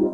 All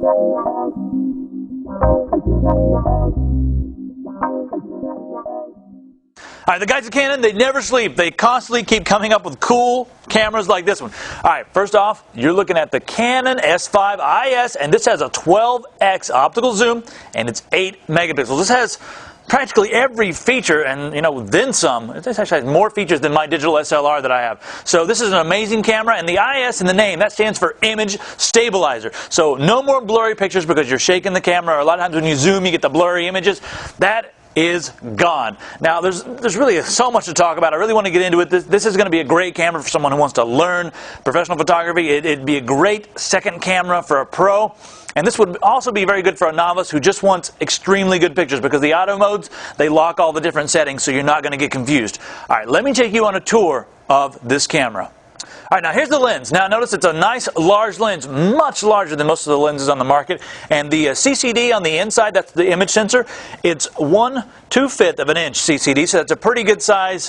right, the guys at Canon, they never sleep. They constantly keep coming up with cool cameras like this one. All right, first off, you're looking at the Canon S5 IS, and this has a 12x optical zoom, and it's 8 megapixels. This has practically every feature, and then some. This actually has more features than my digital SLR that I have. So this is an amazing camera, and the IS in the name, that stands for Image Stabilizer. So no more blurry pictures because you're shaking the camera, or a lot of times when you zoom, you get the blurry images. That is gone. Now, there's really so much to talk about. I really want to get into it. This is going to be a great camera for someone who wants to learn professional photography. It'd be a great second camera for a pro. And this would also be very good for a novice who just wants extremely good pictures, because the auto modes, they lock all the different settings, so you're not going to get confused. All right, let me take you on a tour of this camera. All right, now here's the lens. Now notice it's a nice large lens, much larger than most of the lenses on the market. And the CCD on the inside, that's the image sensor, it's 1/2 of an inch CCD, so that's a pretty good size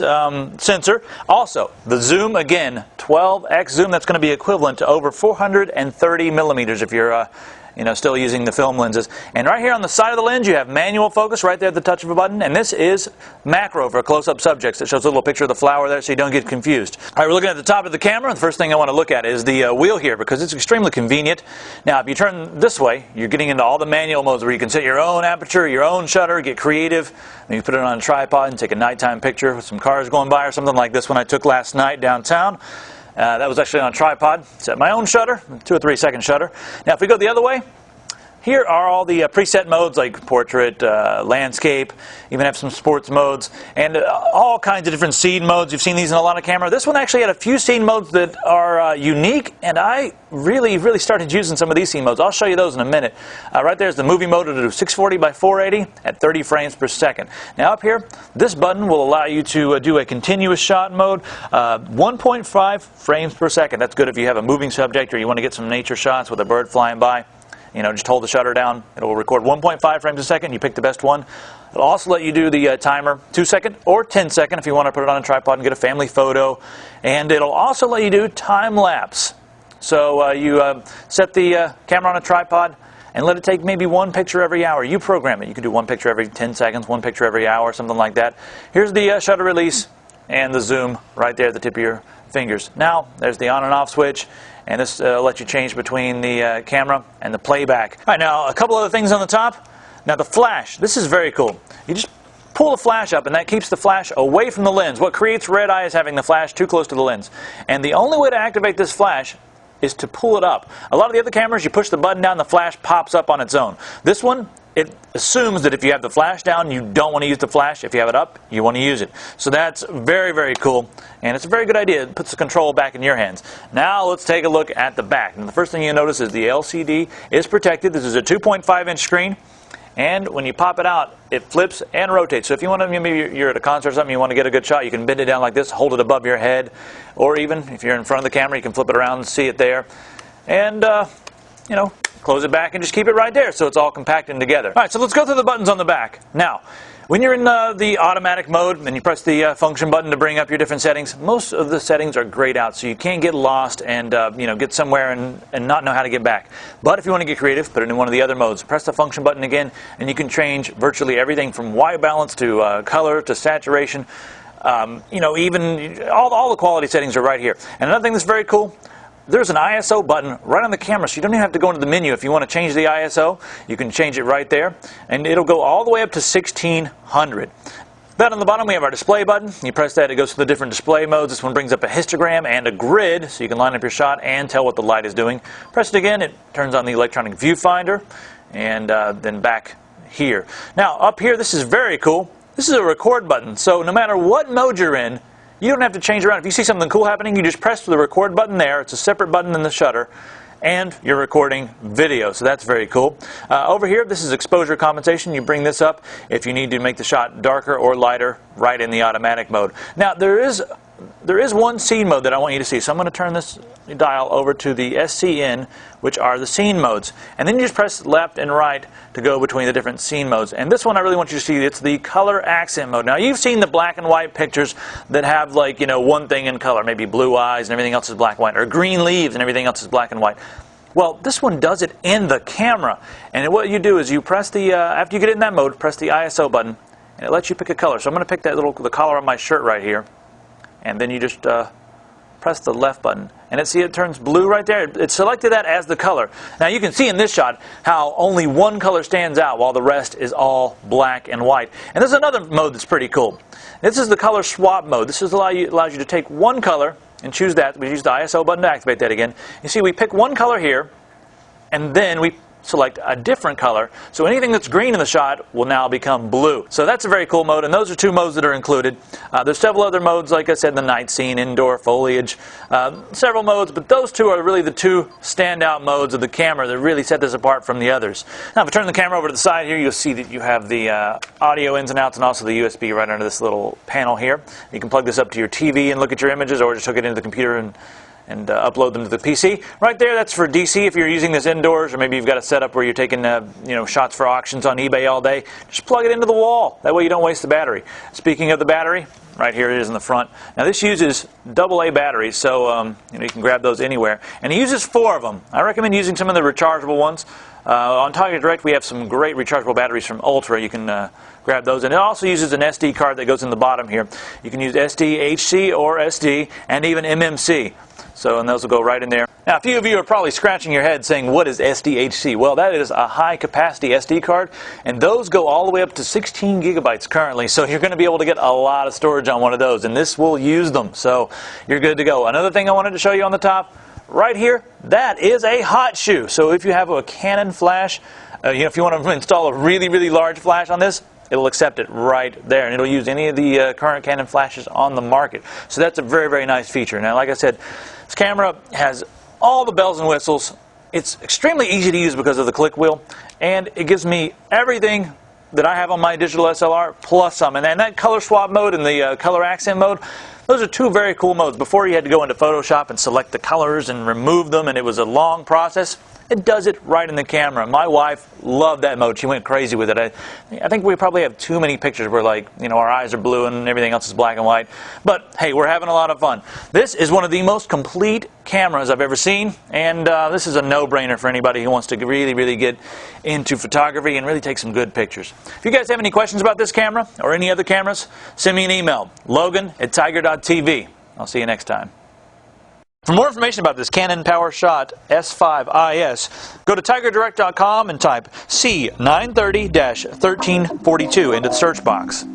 sensor. Also, the zoom, again, 12x zoom, that's going to be equivalent to over 430 millimeters if you're still using the film lenses. And right here on the side of the lens, you have manual focus right there at the touch of a button. And this is macro for close-up subjects. It shows a little picture of the flower there so you don't get confused. All right, we're looking at the top of the camera. The first thing I want to look at is the wheel here, because it's extremely convenient. Now, if you turn this way, you're getting into all the manual modes where you can set your own aperture, your own shutter, get creative. And you put it on a tripod and take a nighttime picture with some cars going by, or something like this one I took last night downtown. That was actually on a tripod. Set my own shutter, 2 or 3 second shutter. Now, if we go the other way, here are all the preset modes like portrait, landscape, even have some sports modes, and all kinds of different scene modes. You've seen these in a lot of cameras. This one actually had a few scene modes that are unique, and I really started using some of these scene modes. I'll show you those in a minute. Right there's the movie mode to do 640 by 480 at 30 frames per second. Now up here, this button will allow you to do a continuous shot mode, 1.5 frames per second. That's good if you have a moving subject or you want to get some nature shots with a bird flying by. Just hold the shutter down. It'll record 1.5 frames a second. You pick the best one. It'll also let you do the timer 2 second or 10 second if you want to put it on a tripod and get a family photo. And it'll also let you do time lapse. So you set the camera on a tripod and let it take maybe 1 picture every hour. You program it. You can do 1 picture every 10 seconds, 1 picture every hour, something like that. Here's the shutter release and the zoom right there at the tip of your fingers. Now, there's the on and off switch. And this lets you change between the camera and the playback. All right, now a couple other things on the top. Now the flash, this is very cool. You just pull the flash up, and that keeps the flash away from the lens. What creates red eye is having the flash too close to the lens. And the only way to activate this flash is to pull it up. A lot of the other cameras, you push the button down, the flash pops up on its own. This one, it assumes that if you have the flash down, you don't want to use the flash. If you have it up, you want to use it. So that's very cool, and it's a very good idea. It puts the control back in your hands. Now let's take a look at the back. And the first thing you notice is the LCD is protected. This is a 2.5-inch screen, and when you pop it out, it flips and rotates. So if you want to, maybe you're at a concert or something, you want to get a good shot, you can bend it down like this, hold it above your head, or even if you're in front of the camera, you can flip it around and see it there. And close it back and just keep it right there so it's all compacted together. All right, so let's go through the buttons on the back. Now, when you're in the automatic mode and you press the function button to bring up your different settings, most of the settings are grayed out, so you can't get lost and get somewhere and not know how to get back. But if you want to get creative, put it in one of the other modes. Press the function button again, and you can change virtually everything from white balance to color to saturation. Even all the quality settings are right here. And another thing that's very cool, there's an ISO button right on the camera, so you don't even have to go into the menu. If you want to change the ISO, you can change it right there, and it'll go all the way up to 1600. Then on the bottom we have our display button. You press that, it goes to the different display modes. This one brings up a histogram and a grid, so you can line up your shot and tell what the light is doing. Press it again, it turns on the electronic viewfinder, and then back here. Now up here, this is very cool. This is a record button, so no matter what mode you're in, you don't have to change around. If you see something cool happening, you just press the record button there. It's a separate button than the shutter, and you're recording video, so that's very cool. Over here, this is exposure compensation. You bring this up if you need to make the shot darker or lighter right in the automatic mode. Now, there is one scene mode that I want you to see, so I'm going to turn this dial over to the SCN, which are the scene modes. And then you just press left and right to go between the different scene modes. And this one I really want you to see, it's the color accent mode. Now you've seen the black and white pictures that have one thing in color, maybe blue eyes and everything else is black and white, or green leaves and everything else is black and white. Well, this one does it in the camera. And what you do is you press the, after you get in that mode, press the ISO button, and it lets you pick a color. So I'm going to pick that the collar on my shirt right here. And then you just press the left button. And it turns blue right there. It selected that as the color. Now you can see in this shot how only one color stands out while the rest is all black and white. And this is another mode that's pretty cool. This is the color swap mode. This allows you to take one color and choose that. We use the ISO button to activate that again. You see, we pick one color here, and then we select a different color. So anything that's green in the shot will now become blue. So that's a very cool mode, and those are two modes that are included. There's several other modes, like I said, the night scene, indoor, foliage, several modes, but those two are really the two standout modes of the camera that really set this apart from the others. Now, if I turn the camera over to the side here, you'll see that you have the audio ins and outs and also the USB right under this little panel here. You can plug this up to your TV and look at your images, or just hook it into the computer and upload them to the PC. Right there, that's for DC if you're using this indoors, or maybe you've got a setup where you're taking shots for auctions on eBay all day. Just plug it into the wall. That way you don't waste the battery. Speaking of the battery, right here it is in the front. Now this uses AA batteries, so you can grab those anywhere. And it uses 4 of them. I recommend using some of the rechargeable ones. On Tiger Direct we have some great rechargeable batteries from Ultra. You can grab those. And it also uses an SD card that goes in the bottom here. You can use SD, HC, or SD, and even MMC. So, and those will go right in there. Now, a few of you are probably scratching your head saying, what is SDHC? Well, that is a high-capacity SD card, and those go all the way up to 16 gigabytes currently. So you're going to be able to get a lot of storage on one of those, and this will use them. So you're good to go. Another thing I wanted to show you on the top, right here, that is a hot shoe. So if you have a Canon flash, if you want to install a really, really large flash on this, it'll accept it right there, and it'll use any of the current Canon flashes on the market. So that's a very, very nice feature. Now, like I said, this camera has all the bells and whistles. It's extremely easy to use because of the click wheel, and it gives me everything that I have on my digital SLR plus some. And that color swap mode and the color accent mode, those are two very cool modes. Before you had to go into Photoshop and select the colors and remove them, and it was a long process. It does it right in the camera. My wife loved that mode. She went crazy with it. I think we probably have too many pictures where, our eyes are blue and everything else is black and white. But hey, we're having a lot of fun. This is one of the most complete cameras I've ever seen, and this is a no-brainer for anybody who wants to really, really get into photography and really take some good pictures. If you guys have any questions about this camera or any other cameras, send me an email, logan@tiger.tv. I'll see you next time. For more information about this Canon PowerShot S5 IS, go to tigerdirect.com and type C930-1342 into the search box.